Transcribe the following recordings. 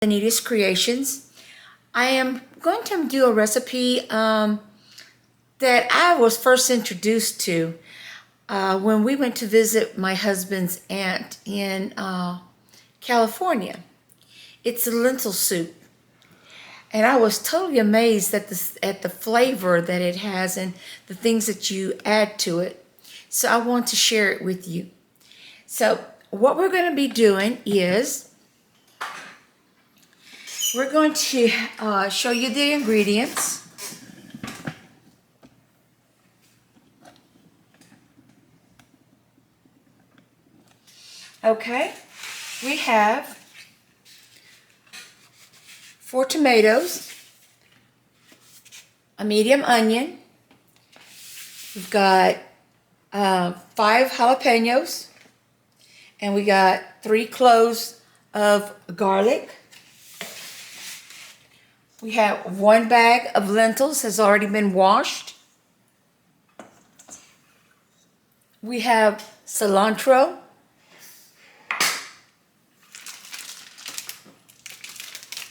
Anita's Creations. I am going to do a recipe that I was first introduced to when we went to visit my husband's aunt in California. It's a lentil soup, and I was totally amazed at the flavor that it has and the things that you add to it. So I want to share it with you. So what we're going to be doing is we're going to show you the ingredients. Okay, we have 4 tomatoes, a medium onion, we've got 5 jalapenos, and we got 3 cloves of garlic. We have 1 bag of lentils has already been washed. We have cilantro.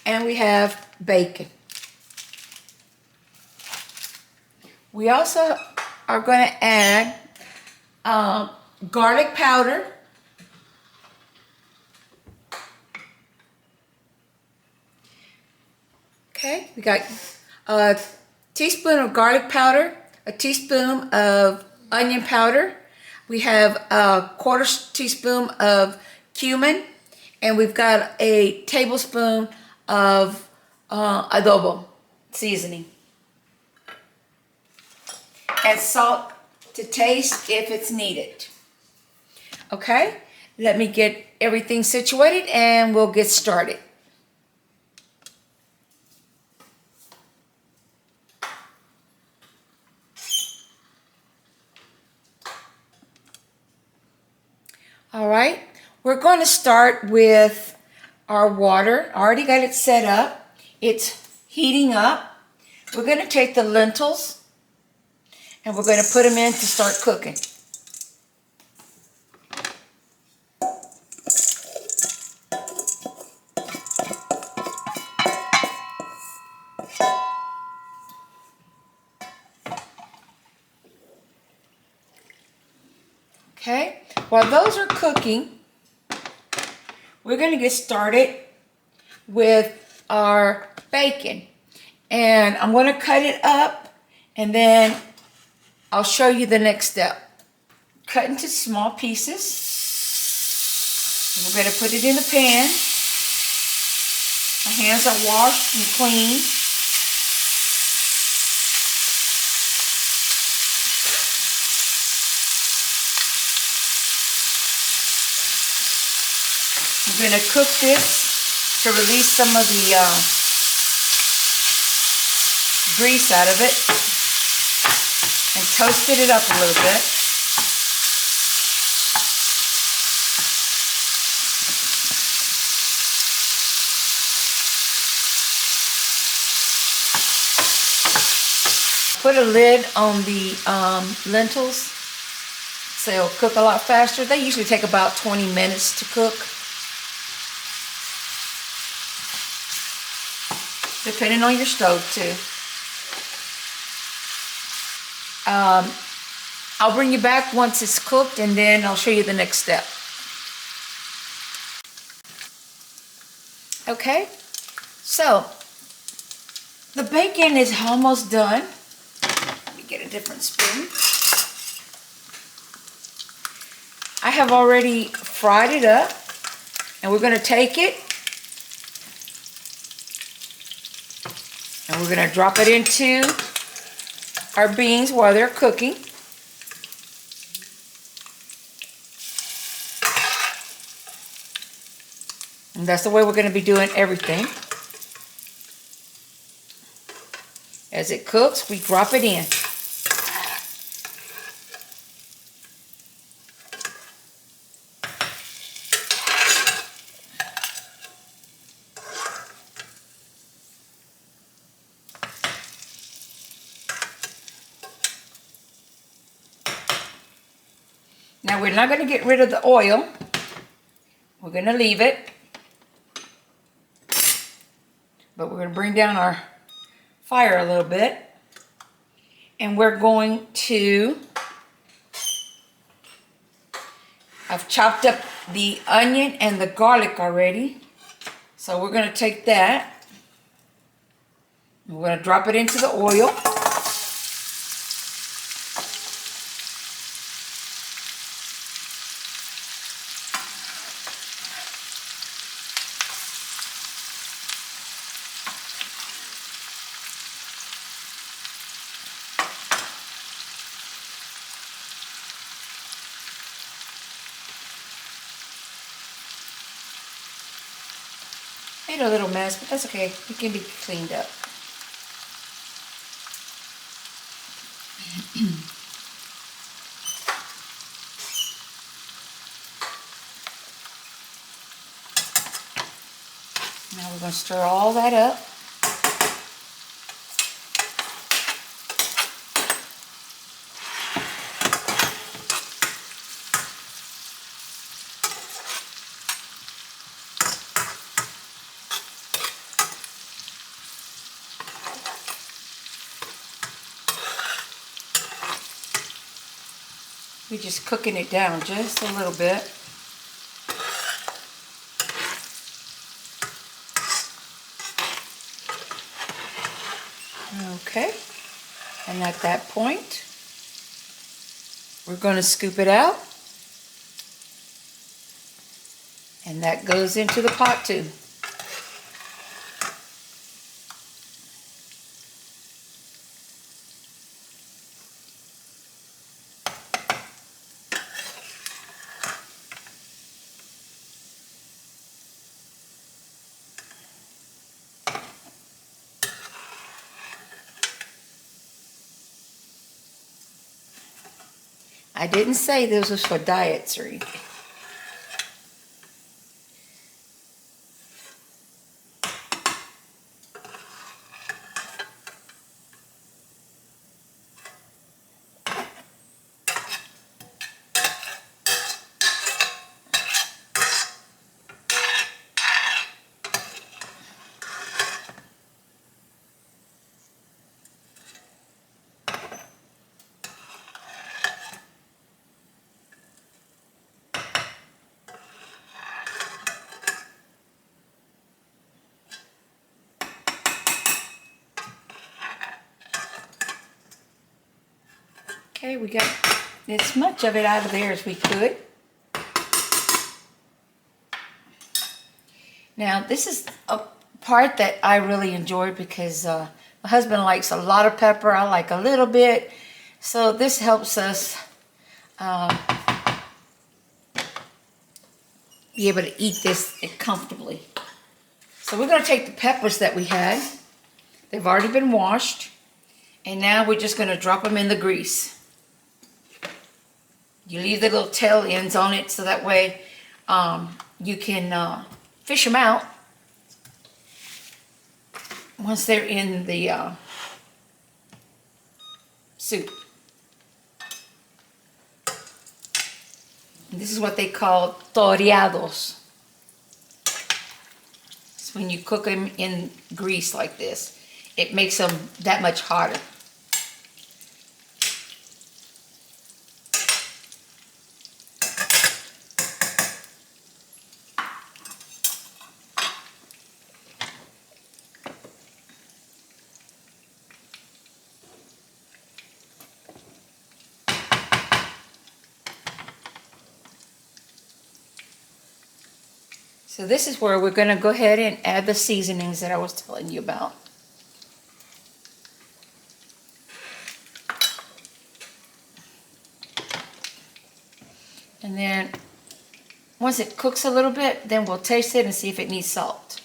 And we have bacon. We also are going to add garlic powder. Okay, we got a teaspoon of garlic powder, a teaspoon of onion powder. We have a 1/4 teaspoon of cumin, and we've got a tablespoon of adobo seasoning. And salt to taste if it's needed. Okay, let me get everything situated and we'll get started. All right, we're going to start with our water. I already got it set up. It's heating up. We're going to take the lentils and we're going to put them in to start cooking. Okay, while those are cooking, we're going to get started with our bacon. And I'm going to cut it up and then I'll show you the next step. Cut into small pieces. We're going to put it in the pan. My hands are washed and clean. I'm going to cook this to release some of the grease out of it and toasted it up a little bit. Put a lid on the lentils so it'll cook a lot faster. They usually take about 20 minutes to cook, depending on your stove too. I'll bring you back once it's cooked and then I'll show you the next step. Okay, so the bacon is almost done. Let me get a different spoon. I have already fried it up and we're going to take it and we're going to drop it into our beans while they're cooking. And that's the way we're going to be doing everything. As it cooks, we drop it in. Now we're not going to get rid of the oil. We're going to leave it. but we're going to bring down our fire a little bit. And we're going to, I've chopped up the onion and the garlic already. So we're going to take that. We're going to drop it into the oil. Made a little mess, but that's okay. It can be cleaned up. Now we're going to stir all that up. We're just cooking it down just a little bit. Okay, and at that point, we're going to scoop it out. And that goes into the pot too. I didn't say this was for dietary. Okay, we got as much of it out of there as we could. Now, this is a part that I really enjoy because my husband likes a lot of pepper. I like a little bit. So this helps us be able to eat this comfortably. So we're going to take the peppers that we had. They've already been washed. And now we're just going to drop them in the grease. You leave the little tail ends on it so that way you can fish them out once they're in the soup. And this is what they call toreados. It's when you cook them in grease like this. It makes them that much hotter. So this is where we're going to go ahead and add the seasonings that I was telling you about. And then once it cooks a little bit, then we'll taste it and see if it needs salt.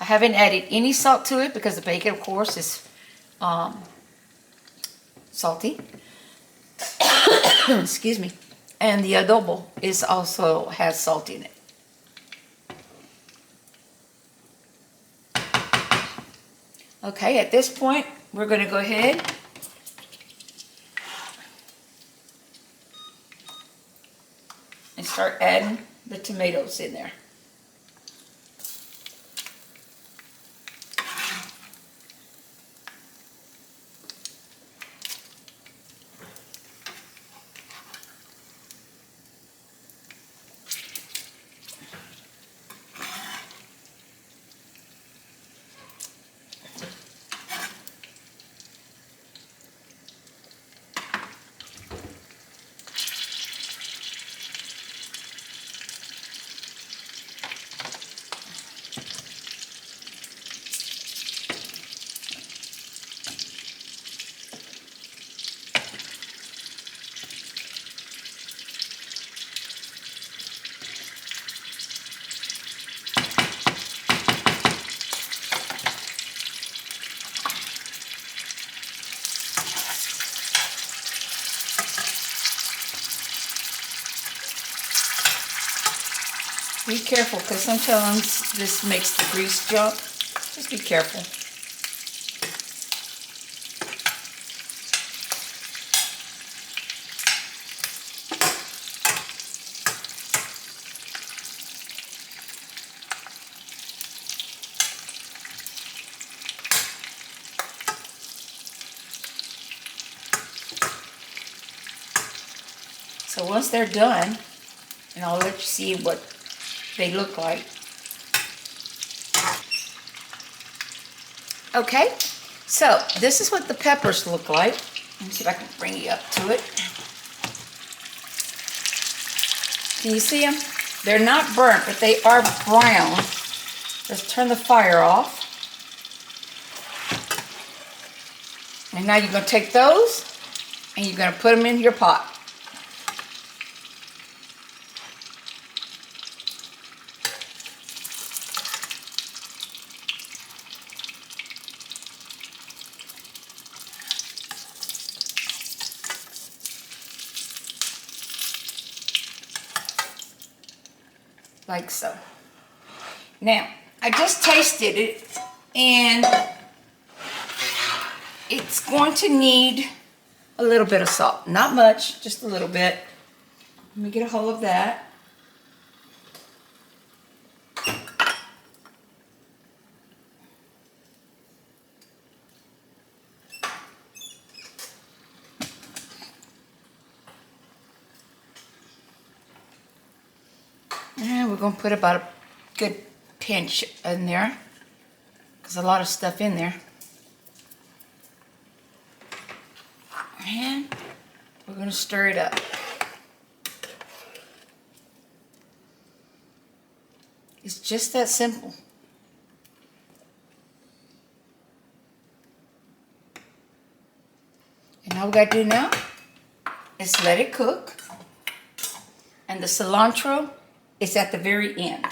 I haven't added any salt to it because the bacon, of course, is salty. Excuse me. And the adobo also has salt in it. Okay, at this point, we're going to go ahead and start adding the tomatoes in there. careful because sometimes this makes the grease jump. Just be careful. So once they're done, and I'll let you see what they look like. Okay, so this is what the peppers look like. Let me see if I can bring you up to it. Can you see them? They're not burnt, but they are brown. Let's turn the fire off. And now you're going to take those and you're going to put them in your pot. Like so. Now, I just tasted it and it's going to need a little bit of salt. Not much, just a little bit. Let me get a hold of that. And we're going to put about a good pinch in there. There's a lot of stuff in there. And we're going to stir it up. It's just that simple. And all we got to do now is let it cook. And the cilantro is at the very end.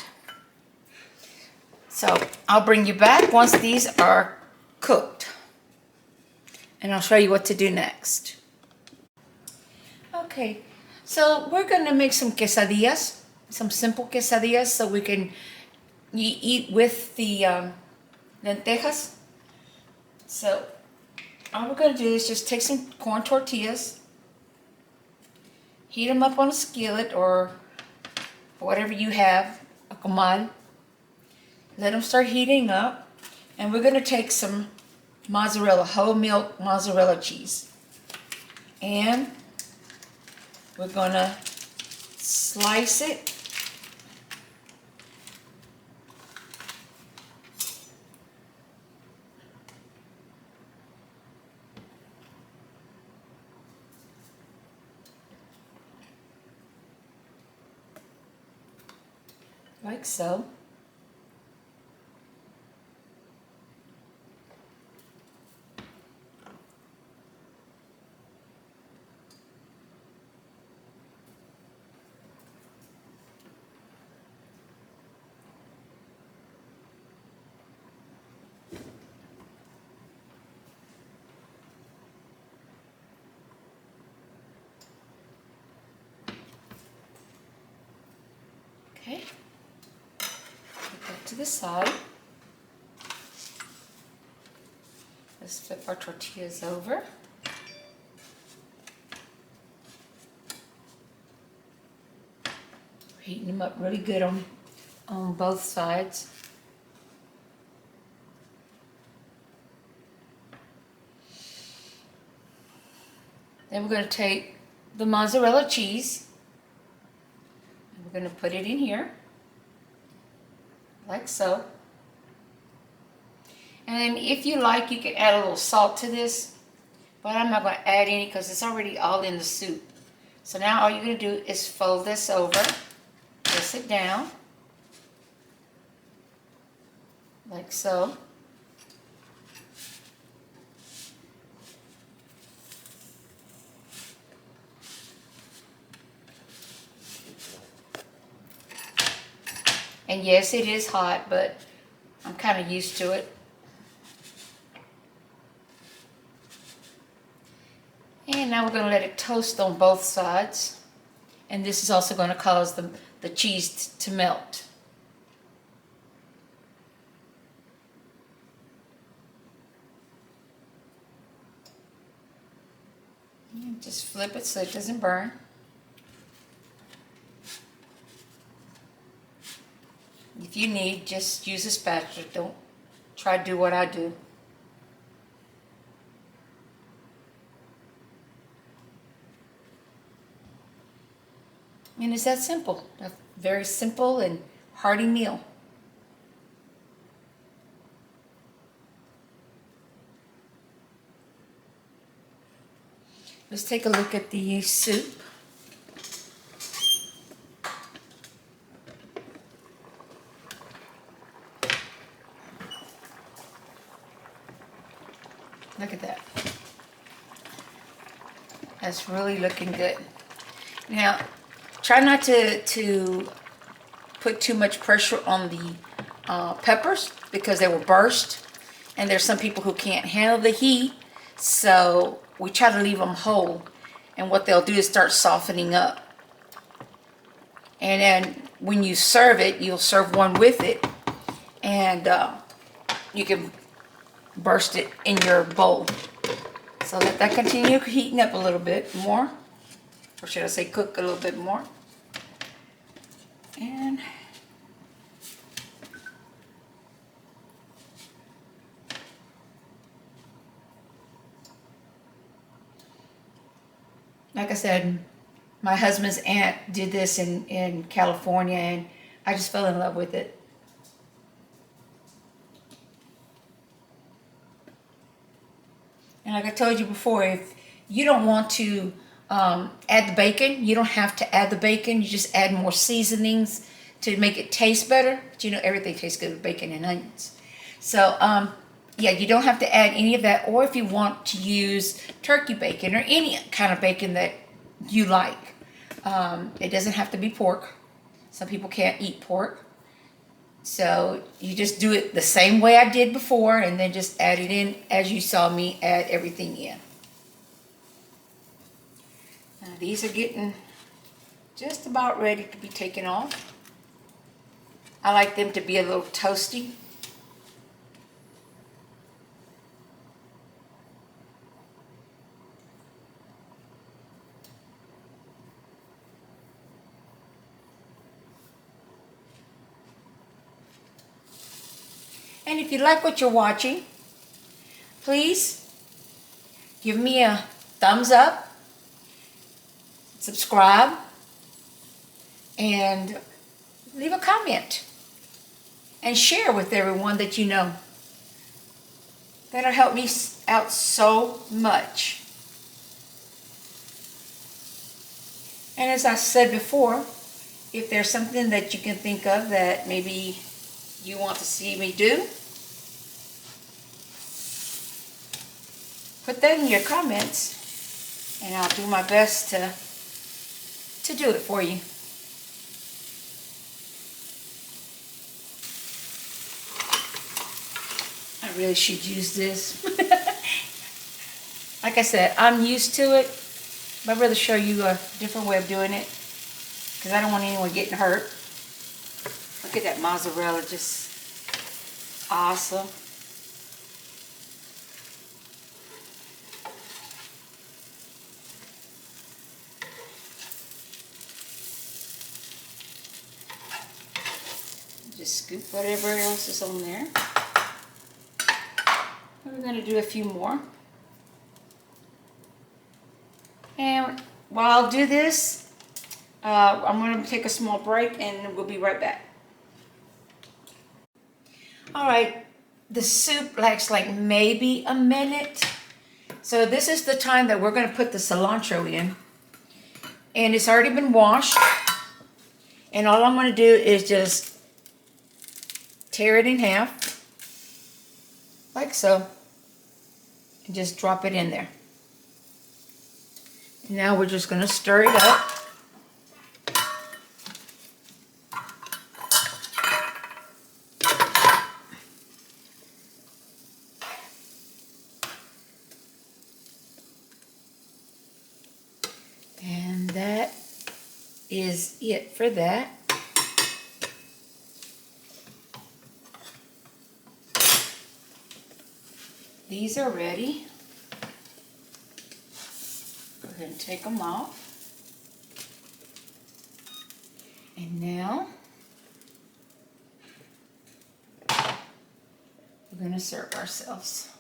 So I'll bring you back once these are cooked. And I'll show you what to do next. Okay, so we're gonna make some quesadillas, some simple quesadillas so we can eat with the lentejas. So all we're gonna do is just take some corn tortillas, heat them up on a skillet or whatever you have, a comal. Let them start heating up. And we're gonna take some mozzarella, whole milk mozzarella cheese. And we're gonna slice it. Like so. Okay. Put that to the side. Let's flip our tortillas over. We're heating them up really good on both sides. Then we're going to take the mozzarella cheese and we're going to put it in here, like so. And then if you like, you can add a little salt to this, but I'm not going to add any because it's already all in the soup. So now all you're going to do is fold this over, press it down, like so. And yes, it is hot, but I'm kind of used to it. And now we're going to let it toast on both sides. And this is also going to cause the cheese to melt. Just flip it so it doesn't burn. If you need, just use a spatula. Don't try to do what I do. And it's that simple. A very simple and hearty meal. Let's take a look at the soup. Look at that. That's really looking good. Now, try not to put too much pressure on the peppers because they will burst. And there's some people who can't handle the heat. So we try to leave them whole. And what they'll do is start softening up. And then when you serve it, you'll serve one with it. And you can burst it in your bowl. So let that continue heating up a little bit more. Or should I say cook a little bit more. And like I said, my husband's aunt did this in California, and I just fell in love with it. And like I told you before, if you don't want to add the bacon, you don't have to add the bacon. You just add more seasonings to make it taste better. But you know, everything tastes good with bacon and onions. So, yeah, you don't have to add any of that. Or if you want to use turkey bacon or any kind of bacon that you like. It doesn't have to be pork. Some people can't eat pork. So you just do it the same way I did before and then just add it in as you saw me add everything in. Now these are getting just about ready to be taken off. I like them to be a little toasty. And if you like what you're watching, please give me a thumbs up, subscribe, and leave a comment. And share with everyone that you know. That'll help me out so much. And as I said before, if there's something that you can think of that maybe you want to see me do, put that in your comments and I'll do my best to do it for you. I really should use this. Like I said, I'm used to it, but I'd rather show you a different way of doing it because I don't want anyone getting hurt. Look at that mozzarella, just awesome. Just scoop whatever else is on there. We're going to do a few more. And while I'll do this, I'm going to take a small break and we'll be right back. Alright, the soup likes like maybe a minute. So this is the time that we're going to put the cilantro in. And it's already been washed. And all I'm going to do is just tear it in half. Like so. And just drop it in there. Now we're just going to stir it up. And that is it for that. These are ready. Go ahead and take them off. And now we're going to serve ourselves.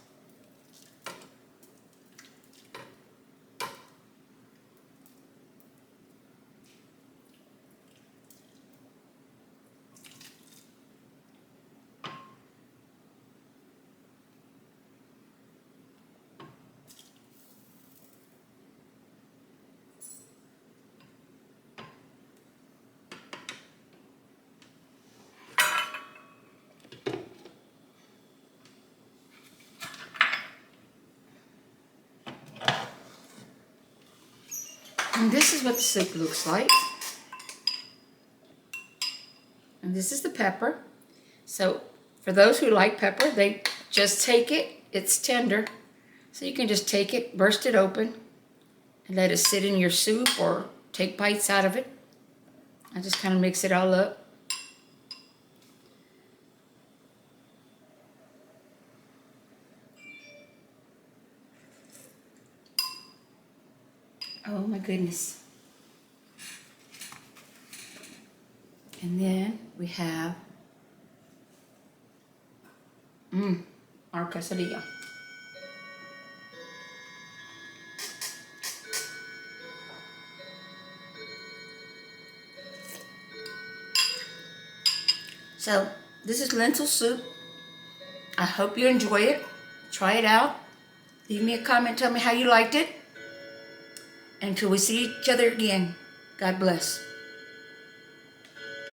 And this is what the soup looks like. And this is the pepper. So for those who like pepper, they just take it. It's tender. So you can just take it, burst it open, and let it sit in your soup or take bites out of it. I just kind of mix it all up. Oh my goodness. And then we have our quesadilla. So this is lentil soup. I hope you enjoy it. Try it out. Leave me a comment. Tell me how you liked it. Until we see each other again. God bless.